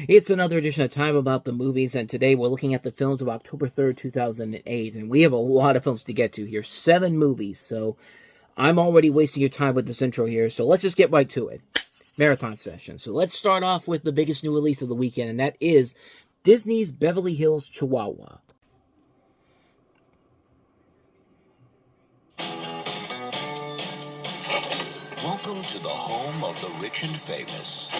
It's another edition of Time About the Movies, and today we're looking at the films of October 3rd, 2008, and we have a lot of films to get to here. 7 movies, so I'm already wasting your time with this intro here, so let's just get right to it. Marathon session. So let's start off with the biggest new release of the weekend, and that is Disney's Beverly Hills Chihuahua. Welcome to the home of the rich and famous.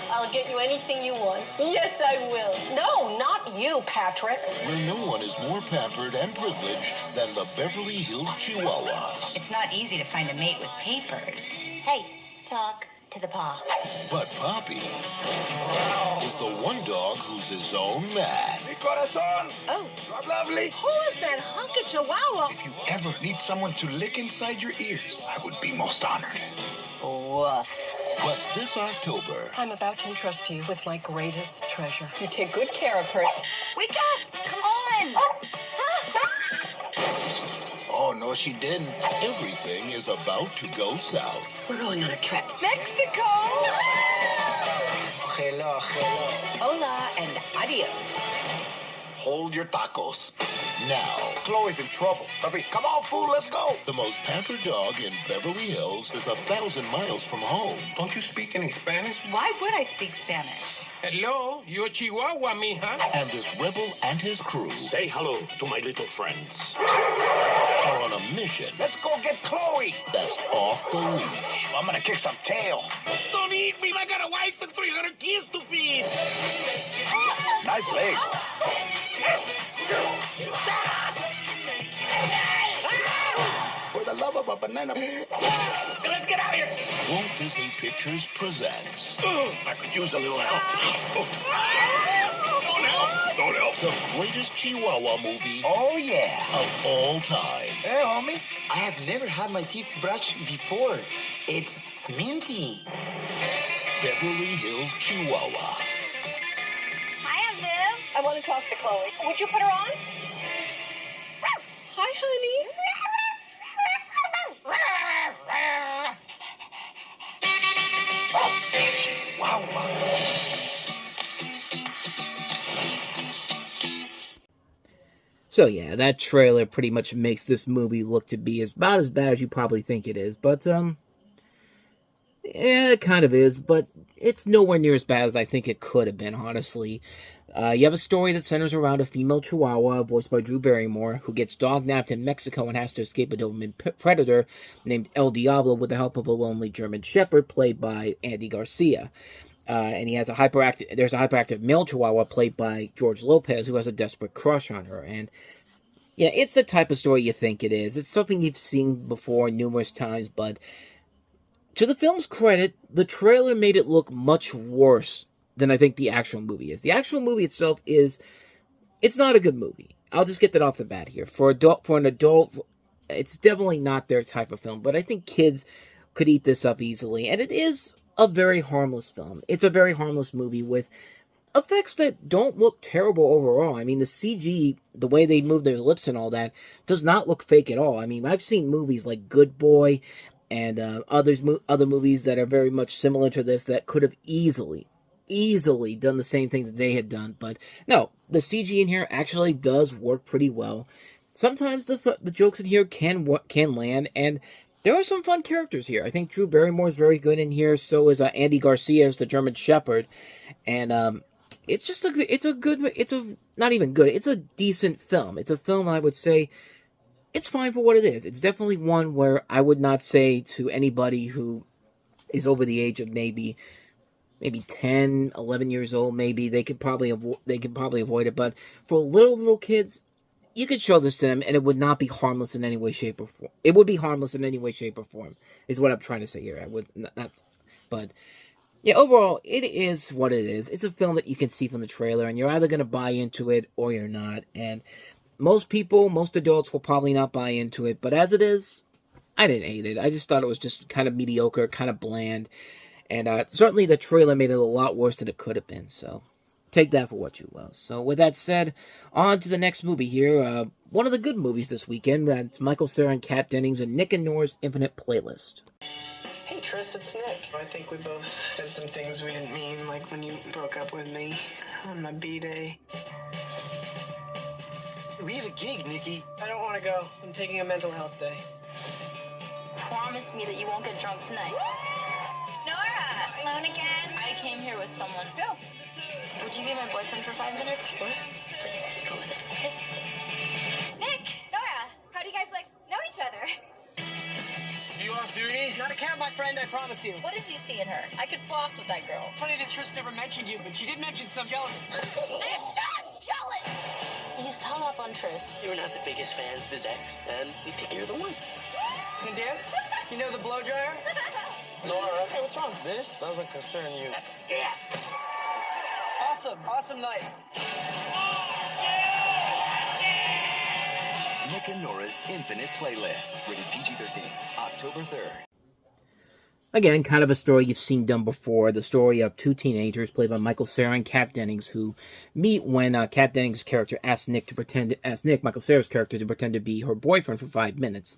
I'll get you anything you want. Yes, I will. No, not you, Patrick. Where no one is more pampered and privileged than the Beverly Hills Chihuahuas. It's not easy to find a mate with papers. Hey, talk to the paw. But Poppy is the one dog who's his own man. Mi corazón! Oh. You're lovely! Who is that hunky Chihuahua? If you ever need someone to lick inside your ears, I would be most honored. Woof. But this October, I'm about to entrust you with my greatest treasure. You take good care of her. Wake up! Come on! Oh, no, she didn't. everything is about to go south. We're going on a trip. Mexico! Hello, hello. Hola and adios. Hold your tacos. Now, Chloe's in trouble. Papi, come on, fool, let's go. the most pampered dog in Beverly Hills is 1,000 miles from home. Don't you speak any Spanish? Why would I speak Spanish? Hello, you a Chihuahua, mija? And this rebel and his crew Say hello to my little friends. are on a mission Let's go get Chloe. that's off the leash. I'm gonna kick some tail. Don't eat me, I got a wife and 300 kids to feed. Nice legs. For the love of a banana. Let's get out of here. Walt Disney Pictures presents I could use a little help. Don't help. Don't help. the greatest Chihuahua movie Oh, yeah. of all time. Hey, homie. I have never had my teeth brushed before. It's minty. Beverly Hills Chihuahua. Hi, I'm Viv. I want to talk to Chloe. Would you put her on? Hi, honey. So yeah, that trailer pretty much makes this movie look to be about as bad as you probably think it is, but yeah, it kind of is, but it's nowhere near as bad as I think it could have been, honestly. You have a story that centers around a female Chihuahua, voiced by Drew Barrymore, who gets dog-napped in Mexico and has to escape a Doberman predator named El Diablo with the help of a lonely German Shepherd, played by Andy Garcia. And there's a hyperactive male Chihuahua played by George Lopez, who has a desperate crush on her. And yeah, it's the type of story you think it is. It's something you've seen before numerous times, but to the film's credit, the trailer made it look much worse than I think the actual movie is. The actual movie itself it's not a good movie. I'll just get that off the bat here. For an adult, it's definitely not their type of film, but I think kids could eat this up easily, and it is a very harmless film. It's a very harmless movie with effects that don't look terrible overall. I mean, the CG, the way they move their lips and all that, does not look fake at all. I mean, I've seen movies like Good Boy and other movies that are very much similar to this that could have easily done the same thing that they had done. But no, the CG in here actually does work pretty well. Sometimes the jokes in here can land, and there are some fun characters here. I think Drew Barrymore is very good in here. So is Andy Garcia as the German Shepherd, and it's a decent film. It's a film I would say it's fine for what it is. It's definitely one where I would not say to anybody who is over the age of maybe 10, 11 years old, maybe they could probably avoid it. But for little kids, you could show this to them, and it would not be harmless in any way, shape, or form. It would be harmless in any way, shape, or form, is what I'm trying to say here. I would not, but yeah, overall, it is what it is. It's a film that you can see from the trailer, and you're either going to buy into it or you're not. And most adults will probably not buy into it, but as it is, I didn't hate it. I just thought it was just kind of mediocre, kind of bland, and certainly the trailer made it a lot worse than it could have been, so take that for what you will. So with that said, on to the next movie here. One of the good movies this weekend. That's Michael Cera and Kat Dennings and Nick and Nora's Infinite Playlist. Hey, Hey, Tris, it's Nick. I think we both said some things we didn't mean, like when you broke up with me on my B-day. We have a gig, Nikki. I don't want to go. I'm taking a mental health day. Promise me that you won't get drunk tonight. Norah! Alone again? I came here with someone. Who? Would you be my boyfriend for 5 minutes? What? Please, just go with it, okay? Nick! Norah! How do you guys, know each other? You off duty? Not a cab, my friend, I promise you. What did you see in her? I could floss with that girl. Funny that Tris never mentioned you, but she did mention some jealous. I'm not jealous! He's hung up on Tris. You're not the biggest fans of his ex, and we think you're the one. Can dance? You know the blow dryer? Norah. Hey, what's wrong? This doesn't concern you. That's it. Awesome night. Nick and Nora's Infinite Playlist. Rated PG-13. October 3rd. Again, kind of a story you've seen done before. The story of two teenagers played by Michael Cera and Kat Dennings who meet when Kat Dennings' character asks Nick, Michael Cera's character, to pretend to be her boyfriend for 5 minutes.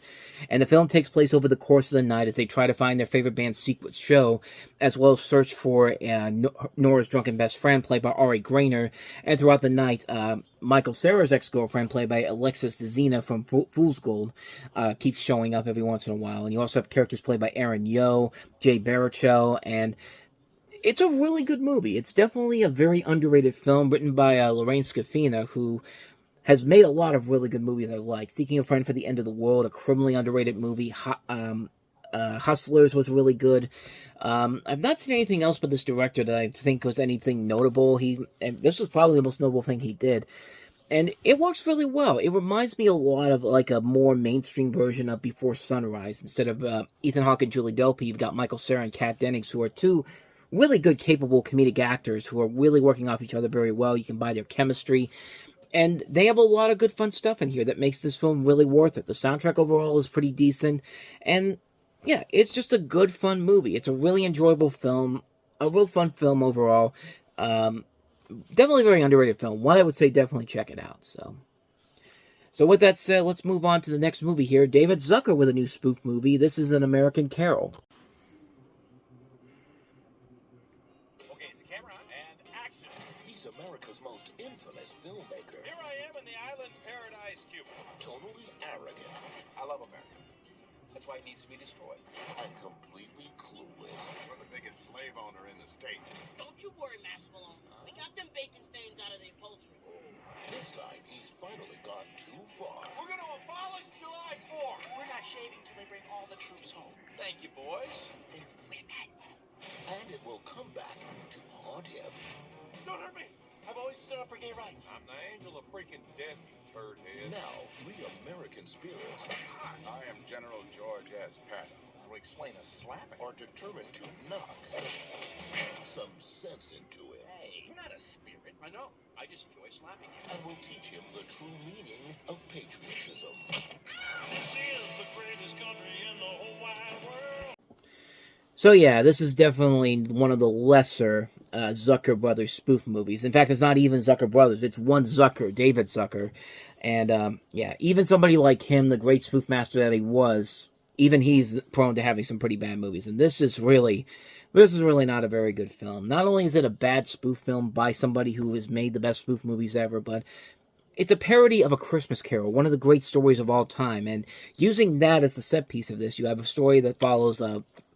And the film takes place over the course of the night as they try to find their favorite band's secret show, as well as search for Nora's drunken best friend, played by Ari Grainer. And throughout the night, Michael Cera's ex-girlfriend, played by Alexis Dezina from Fool's Gold, keeps showing up every once in a while. And you also have characters played by Aaron Yo, Jay Baruchel, and it's a really good movie. It's definitely a very underrated film, written by Lorraine Scafina, who has made a lot of really good movies I like. Seeking a Friend for the End of the World, a criminally underrated movie. Hustlers was really good. I've not seen anything else but this director that I think was anything notable. This was probably the most notable thing he did. And it works really well. It reminds me a lot of like a more mainstream version of Before Sunrise. Instead of Ethan Hawke and Julie Delpy, you've got Michael Cera and Kat Dennings, who are two really good, capable comedic actors who are really working off each other very well. You can buy their chemistry. And they have a lot of good fun stuff in here that makes this film really worth it. The soundtrack overall is pretty decent. And yeah, it's just a good, fun movie. It's a really enjoyable film. A real fun film overall. Definitely a very underrated film. One I would say definitely check it out. So with that said, let's move on to the next movie here. David Zucker with a new spoof movie. This is An American Carol. Okay, so camera and action. He's America's most infamous filmmaker. Here I am in the island paradise, Cuba. Totally arrogant. I love America. That's why it needs to be destroyed. And completely clueless. We're the biggest slave owner in the state. Don't you worry, Master Malone. We got them bacon stains out of the upholstery. This time, he's finally gone too far. We're going to abolish July 4th. We're not shaving till they bring all the troops home. Thank you, boys. They're women. And it will come back to haunt him. Don't hurt me. I've always stood up for gay rights. I'm the angel of freaking death, you turd head. Now, 3 American spirits I am General George S. Patton. I'll explain a slapping. are determined to knock some sense into him. Hey, you're not a spirit. I know. I just enjoy slapping you. And will teach him the true meaning of patriotism. This is the greatest country in the whole wide world. So yeah, this is definitely one of the lesser Zucker Brothers spoof movies. In fact, it's not even Zucker Brothers. It's one Zucker, David Zucker. And yeah, even somebody like him, the great spoof master that he was, even he's prone to having some pretty bad movies. And this is really not a very good film. Not only is it a bad spoof film by somebody who has made the best spoof movies ever, but it's a parody of A Christmas Carol, one of the great stories of all time. And using that as the set piece of this, you have a story that follows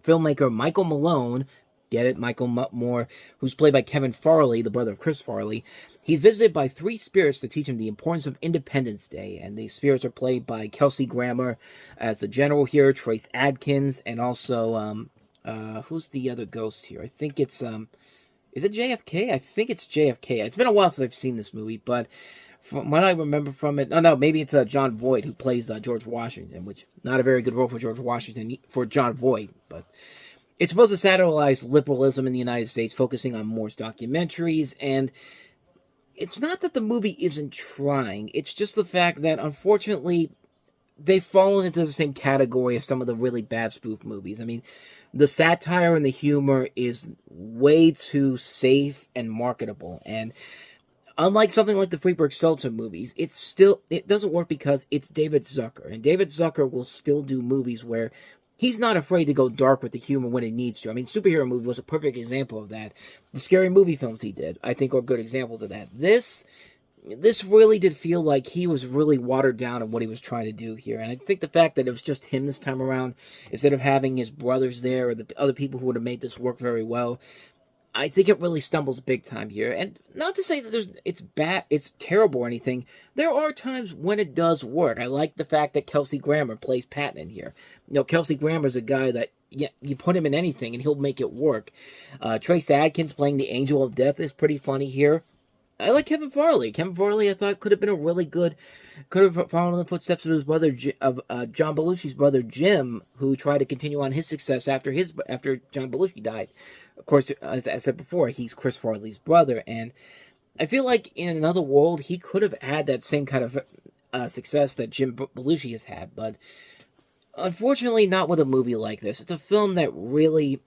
filmmaker Michael Malone, get it, Michael Moore, who's played by Kevin Farley, the brother of Chris Farley. He's visited by 3 spirits to teach him the importance of Independence Day, and these spirits are played by Kelsey Grammer as the general here, Trace Adkins, and also, who's the other ghost here? I think it's, is it JFK? I think it's JFK. It's been a while since I've seen this movie, but from what I remember from it, maybe it's John Voight who plays George Washington, which not a very good role for John Voight, but it's supposed to satirize liberalism in the United States, focusing on Moore's documentaries, and it's not that the movie isn't trying, it's just the fact that, unfortunately, they've fallen into the same category as some of the really bad spoof movies. I mean, the satire and the humor is way too safe and marketable, and unlike something like the Freeburg Seltzer movies, it doesn't work because it's David Zucker, and David Zucker will still do movies where he's not afraid to go dark with the humor when it needs to. I mean, Superhero Movie was a perfect example of that. The Scary Movie films he did, I think, are good examples of that. This really did feel like he was really watered down in what he was trying to do here. And I think the fact that it was just him this time around, instead of having his brothers there or the other people who would have made this work very well, I think it really stumbles big time here. And not to say that it's bad, it's terrible or anything. There are times when it does work. I like the fact that Kelsey Grammer plays Patton in here. You know, Kelsey Grammer's a guy that, yeah, you put him in anything and he'll make it work. Trace Adkins playing the Angel of Death is pretty funny here. I like Kevin Farley. Kevin Farley, I thought, could have been a really good, could have followed in the footsteps of his brother, John Belushi's brother Jim, who tried to continue on his success after John Belushi died. Of course, as I said before, he's Chris Farley's brother, and I feel like in another world, he could have had that same kind of success that Jim Belushi has had, but unfortunately not with a movie like this. It's a film that really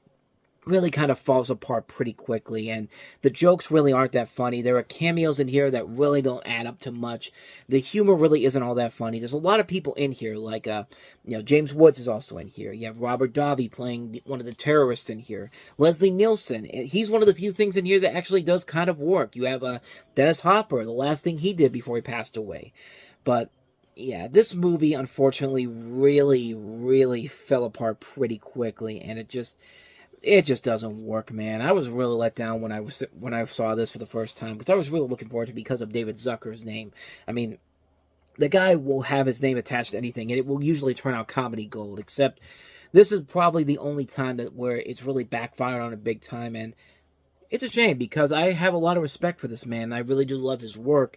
kind of falls apart pretty quickly, and the jokes really aren't that funny. There are cameos in here that really don't add up to much. The humor really isn't all that funny. There's a lot of people in here, like, James Woods is also in here. You have Robert Davi playing one of the terrorists in here. Leslie Nielsen, he's one of the few things in here that actually does kind of work. You have Dennis Hopper, the last thing he did before he passed away. But yeah, this movie, unfortunately, really fell apart pretty quickly, and it just doesn't work, man. I was really let down when I saw this for the first time, because I was really looking forward to it because of David Zucker's name. I mean, the guy will have his name attached to anything, and it will usually turn out comedy gold, except this is probably the only time where it's really backfired on it big time, and it's a shame, because I have a lot of respect for this man. I really do love his work,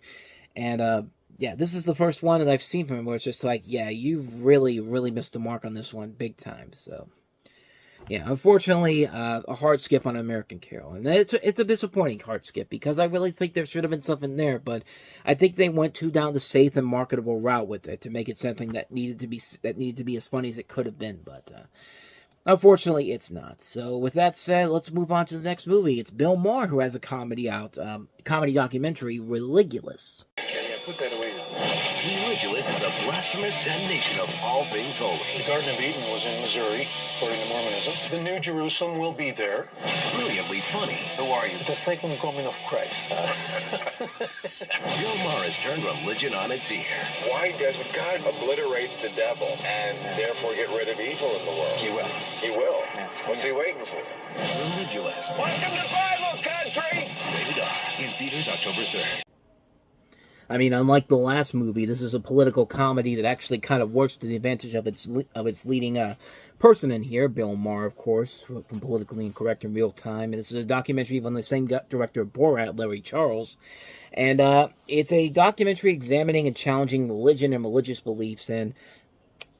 and yeah, this is the first one that I've seen from him where it's just like, yeah, you really missed the mark on this one big time, so yeah, unfortunately, a hard skip on American Carol. And it's a disappointing hard skip, because I really think there should have been something there, but I think they went too down the safe and marketable route with it to make it something that needed to be as funny as it could have been, but unfortunately, it's not. So with that said, let's move on to the next movie. It's Bill Maher who has a comedy documentary, Religulous. Yeah, put that away now. Religulous is a blasphemous damnation of all things holy. The Garden of Eden was in Missouri, according to Mormonism. The New Jerusalem will be there. Brilliantly funny. Who are you? The second coming of Christ. Bill Maher has turned religion on its ear. Why doesn't God obliterate the devil and therefore get rid of evil in the world? He will. He will. What's he waiting for? Religulous. Welcome to Bible country! Rated R. In theaters October 3rd. I mean, unlike the last movie, this is a political comedy that actually kind of works to the advantage of its leading person in here, Bill Maher, of course, from Politically Incorrect in Real Time. And this is a documentary from the same director of Borat, Larry Charles. And it's a documentary examining and challenging religion and religious beliefs. And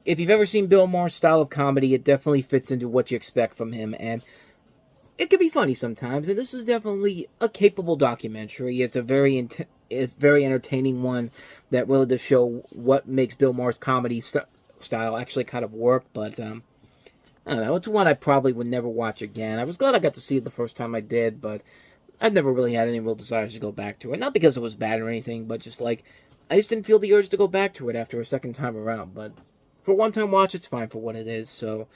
if you've ever seen Bill Maher's style of comedy, it definitely fits into what you expect from him. And it can be funny sometimes, and this is definitely a capable documentary. It's a very entertaining one that really does show what makes Bill Maher's comedy style actually kind of work, but I don't know, it's one I probably would never watch again. I was glad I got to see it the first time I did, but I've never really had any real desires to go back to it. Not because it was bad or anything, but just like, I just didn't feel the urge to go back to it after a second time around, but for a one-time watch, it's fine for what it is, so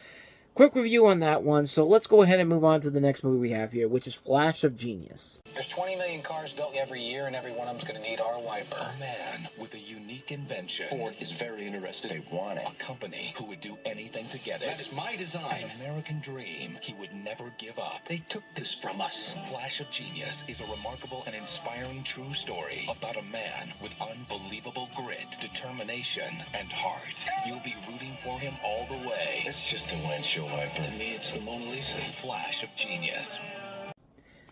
quick review on that one. So let's go ahead and move on to the next movie we have here, which is Flash of Genius. There's 20 million cars built every year, and every one of them's going to need our wiper. A man with a unique invention. Ford is very interested. They want it. A company who would do anything to get it. That is my design. An American dream he would never give up. They took this from us. Flash of Genius is a remarkable and inspiring true story about a man with unbelievable grit, determination, and heart. You'll be rooting for him all the way. It's just a windshield wiper. To me, it's the Mona Lisa. Flash of Genius.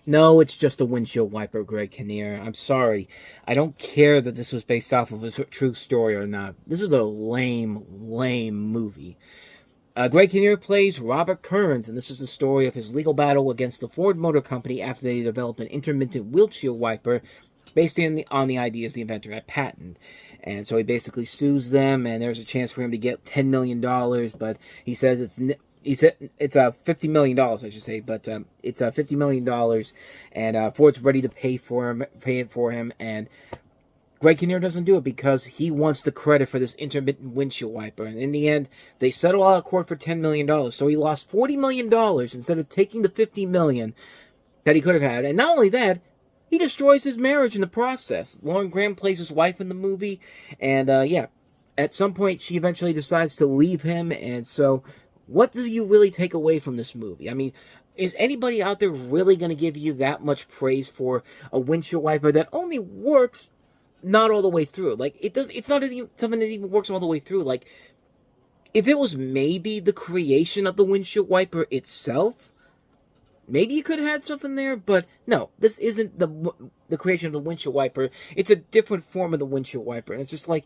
No, it's just a windshield wiper, Greg Kinnear. I'm sorry. I don't care that this was based off of a true story or not. This is a lame movie. Greg Kinnear plays Robert Kearns, and this is the story of his legal battle against the Ford Motor Company after they developed an intermittent windshield wiper based on the ideas the inventor had patented. And so he basically sues them, and there's a chance for him to get $10 million, but he says it's $50 million, I should say, but it's $50 million, and Ford's ready to pay it for him, and Greg Kinnear doesn't do it because he wants the credit for this intermittent windshield wiper. And in the end, they settle out of court for $10 million. So he lost $40 million instead of taking the $50 million that he could have had. And not only that, he destroys his marriage in the process. Lauren Graham plays his wife in the movie. And yeah, at some point, she eventually decides to leave him. And so, what do you really take away from this movie? I mean, is anybody out there really going to give you that much praise for a windshield wiper that only works not all the way through? Like, it's not something that even works all the way through. Like, if it was maybe the creation of the windshield wiper itself, maybe you could have had something there, but no, this isn't the creation of the windshield wiper. It's a different form of the windshield wiper, and it's just like,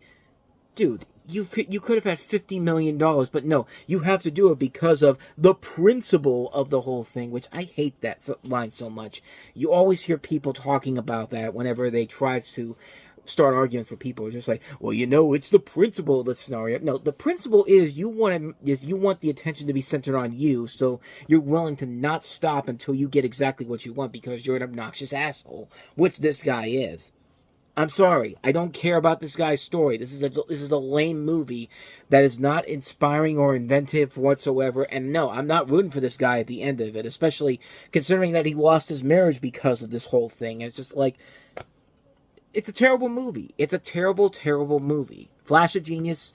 dude, you could have had $50 million, but no, you have to do it because of the principle of the whole thing, which I hate that line so much. You always hear people talking about that whenever they try to start arguments for people. It's just like, well, you know, it's the principle of the scenario. No, the principle is you want the attention to be centered on you, so you're willing to not stop until you get exactly what you want because you're an obnoxious asshole, which this guy is. I'm sorry, I don't care about this guy's story. This is a lame movie that is not inspiring or inventive whatsoever. And no, I'm not rooting for this guy at the end of it, especially considering that he lost his marriage because of this whole thing. And it's just like, it's a terrible movie. It's a terrible, terrible movie. Flash of genius,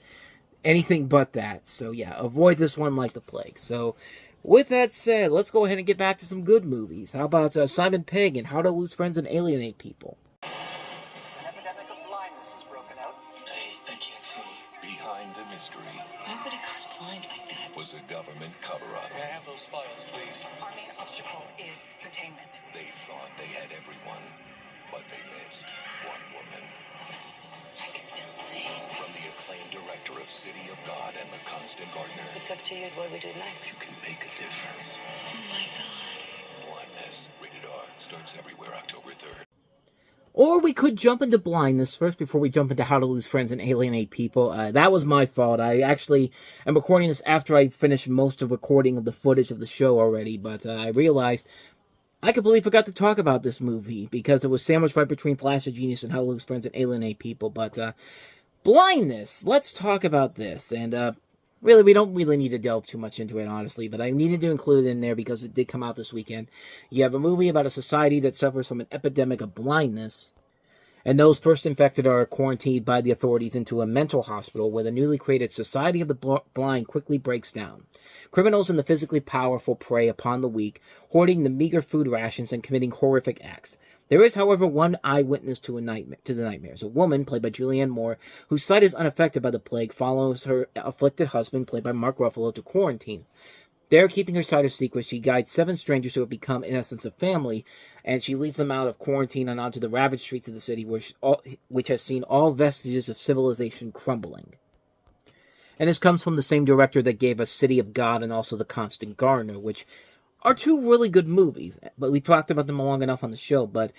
anything but that. So yeah, avoid this one like the plague. So with that said, let's go ahead and get back to some good movies. How about Simon Pegg and How to Lose Friends and Alienate People? An epidemic of blindness has broken out. I can't see. Behind the mystery Why would it goes blind like that? was a government cover-up. May I have those files, please? Our main obstacle is containment. They thought they had everyone, but they missed one woman. I can still see. From the acclaimed director of City of God and The Constant Gardener, It's up to you. What do we do next? you can make a difference. Oh my God. Blindness, rated R, starts everywhere October 3rd. Or we could jump into Blindness first before we jump into How to Lose Friends and Alienate People. That was my fault. I actually am recording this after I finished most of recording of the footage of the show already, but I realized I completely forgot to talk about this movie because it was sandwiched right between Flash of Genius and How to Lose Friends and Alienate People. But Blindness, let's talk about this. And really, we don't really need to delve too much into it, honestly, but I needed to include it in there because it did come out this weekend. You have a movie about a society that suffers from an epidemic of blindness, and those first infected are quarantined by the authorities into a mental hospital where the newly created Society of the Blind quickly breaks down. Criminals and the physically powerful prey upon the weak, hoarding the meager food rations and committing horrific acts. There is, however, one eyewitness to the nightmares. A woman, played by Julianne Moore, whose sight is unaffected by the plague, follows her afflicted husband, played by Mark Ruffalo, to quarantine. There, keeping her sight a secret, she guides 7 strangers who have become, in essence, a family, and she leads them out of quarantine and onto the ravaged streets of the city, which has seen all vestiges of civilization crumbling. And this comes from the same director that gave us City of God and also The Constant Gardener, which are 2 really good movies, but we talked about them long enough on the show. But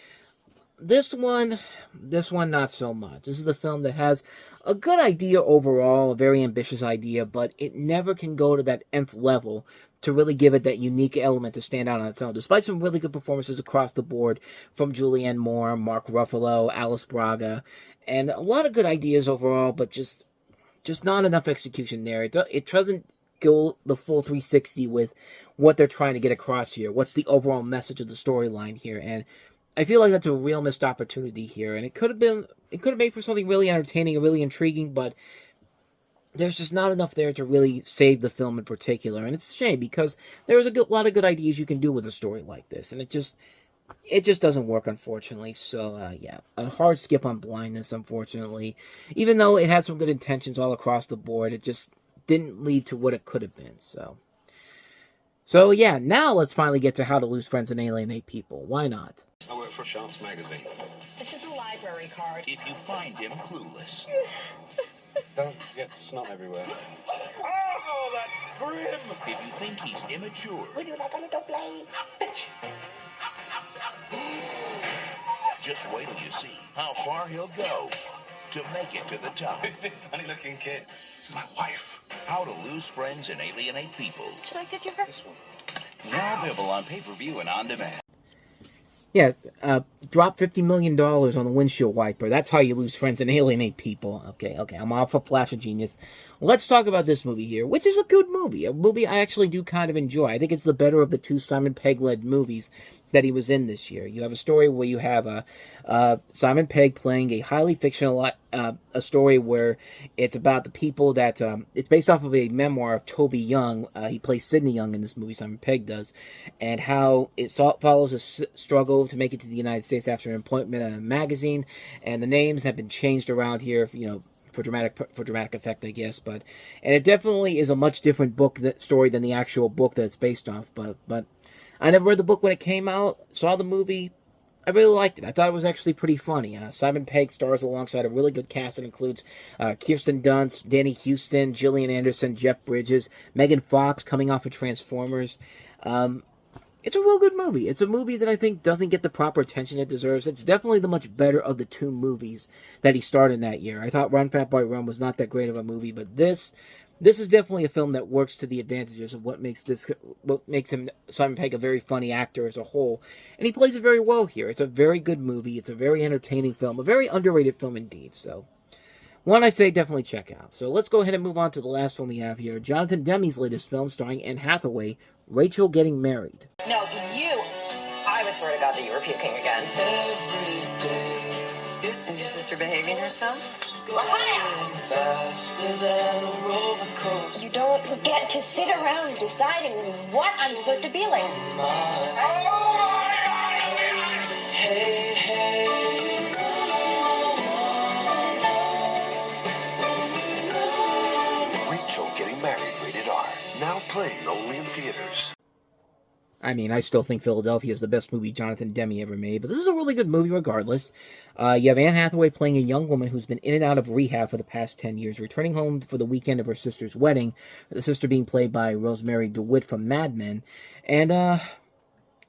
this one not so much. This is a film that has a good idea overall, a very ambitious idea, but it never can go to that nth level to really give it that unique element to stand out on its own. Despite some really good performances across the board from Julianne Moore, Mark Ruffalo, Alice Braga, and a lot of good ideas overall, but just not enough execution there. It doesn't go the full 360 with what they're trying to get across here. What's the overall message of the storyline here? And I feel like that's a real missed opportunity here. And it could have made for something really entertaining and really intriguing, but there's just not enough there to really save the film in particular. And it's a shame because there's a lot of good ideas you can do with a story like this. And it just doesn't work, unfortunately. So, yeah, a hard skip on Blindness, unfortunately. Even though it had some good intentions all across the board, it just didn't lead to what it could have been. So yeah, now let's finally get to How to Lose Friends and Alienate People. Why not? I work for Sharps Magazine. This is a library card. If you find him clueless. Don't get snot everywhere. Oh, that's grim! If you think he's immature. Would you like a little play? Just wait till you see how far he'll go to make it to the top. Who's this funny-looking kid? This is my wife. How to Lose Friends and Alienate People. Would you like to hear her? Now available on pay-per-view and on demand. Yeah, drop $50 million on the windshield wiper. That's how you lose friends and alienate people. Okay, I'm off for Flash of Genius. Let's talk about this movie here, which is a good movie. A movie I actually do kind of enjoy. I think it's the better of the two Simon Pegg-led movies that he was in this year. You have a story where you have Simon Pegg playing a highly fictional, a story where it's about the people that, it's based off of a memoir of Toby Young. He plays Sidney Young in this movie, Simon Pegg does, and how it follows a struggle to make it to the United States after an appointment in a magazine, and the names have been changed around here, for dramatic effect, I guess, and it definitely is a much different story than the actual book that it's based off, but I never read the book when it came out, saw the movie, I really liked it. I thought it was actually pretty funny. Simon Pegg stars alongside a really good cast that includes Kirsten Dunst, Danny Houston, Gillian Anderson, Jeff Bridges, Megan Fox coming off of Transformers. It's a real good movie. It's a movie that I think doesn't get the proper attention it deserves. It's definitely the much better of the two movies that he starred in that year. I thought Run, Fat Boy, Run was not that great of a movie, but this is definitely a film that works to the advantages of what makes him, Simon Pegg, a very funny actor as a whole. And he plays it very well here. It's a very good movie. It's a very entertaining film. A very underrated film indeed. So, one I say definitely check out. So let's go ahead and move on to the last one we have here. Jonathan Demme's latest film starring Anne Hathaway, Rachel Getting Married. No, you. I would swear to God that you were puking again. Every day. Is your sister behaving herself? Faster than a roller coaster. You don't get to sit around deciding what I'm supposed to be like. Hey, hey. Rachel Getting Married, rated R. Now playing only in theaters. I mean, I still think Philadelphia is the best movie Jonathan Demme ever made, but this is a really good movie regardless. You have Anne Hathaway playing a young woman who's been in and out of rehab for the past 10 years, returning home for the weekend of her sister's wedding, the sister being played by Rosemary DeWitt from Mad Men. And,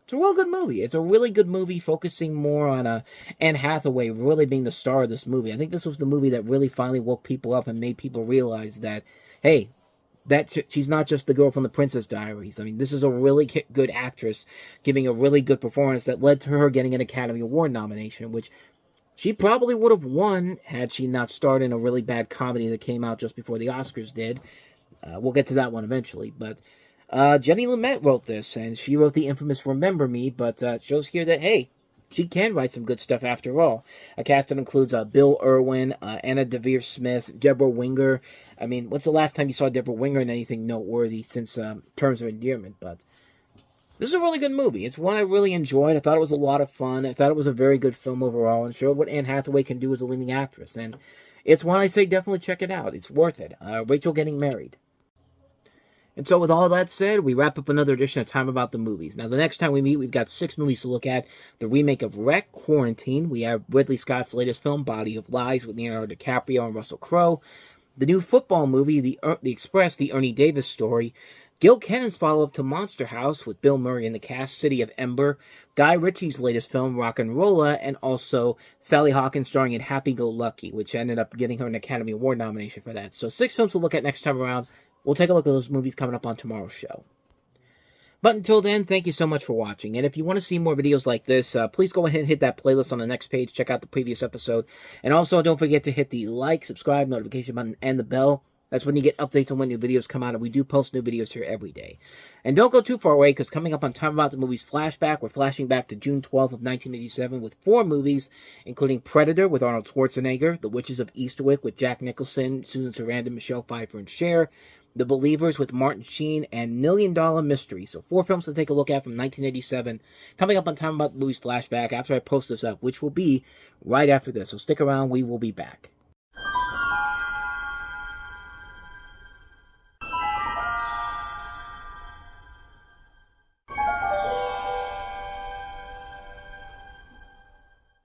it's a real good movie. It's a really good movie focusing more on Anne Hathaway really being the star of this movie. I think this was the movie that really finally woke people up and made people realize that, hey, that she's not just the girl from the Princess Diaries. I mean, this is a really good actress giving a really good performance that led to her getting an Academy Award nomination, which she probably would have won had she not starred in a really bad comedy that came out just before the Oscars did. We'll get to that one eventually, but Jenny Lumet wrote this, and she wrote the infamous Remember Me, but it shows here that, hey, she can write some good stuff after all. A cast that includes Bill Irwin, Anna Devere Smith, Deborah Winger. I mean, what's the last time you saw Deborah Winger in anything noteworthy since Terms of Endearment? But this is a really good movie. It's one I really enjoyed. I thought it was a lot of fun. I thought it was a very good film overall and showed what Anne Hathaway can do as a leading actress. And it's one I say definitely check it out. It's worth it. Rachel Getting Married. And so with all that said, we wrap up another edition of Time About the Movies. Now, the next time we meet, we've got 6 movies to look at. The remake of Wreck, Quarantine. We have Ridley Scott's latest film, Body of Lies, with Leonardo DiCaprio and Russell Crowe. The new football movie, The Express, the Ernie Davis story. Gil Kennon's follow-up to Monster House with Bill Murray in the cast, City of Ember. Guy Ritchie's latest film, Rock and Rolla, and also Sally Hawkins starring in Happy Go Lucky, which ended up getting her an Academy Award nomination for that. So 6 films to look at next time around. We'll take a look at those movies coming up on tomorrow's show. But until then, thank you so much for watching. And if you want to see more videos like this, please go ahead and hit that playlist on the next page. Check out the previous episode. And also, don't forget to hit the like, subscribe, notification button, and the bell. That's when you get updates on when new videos come out. And we do post new videos here every day. And don't go too far away, because coming up on Time About the Movies Flashback, we're flashing back to June 12th of 1987 with 4 movies, including Predator with Arnold Schwarzenegger, The Witches of Eastwick with Jack Nicholson, Susan Sarandon, Michelle Pfeiffer, and Cher, The Believers with Martin Sheen, and $1 Million Mystery. So 4 films to take a look at from 1987. Coming up on Time About the Movies Flashback after I post this up, which will be right after this. So stick around, we will be back.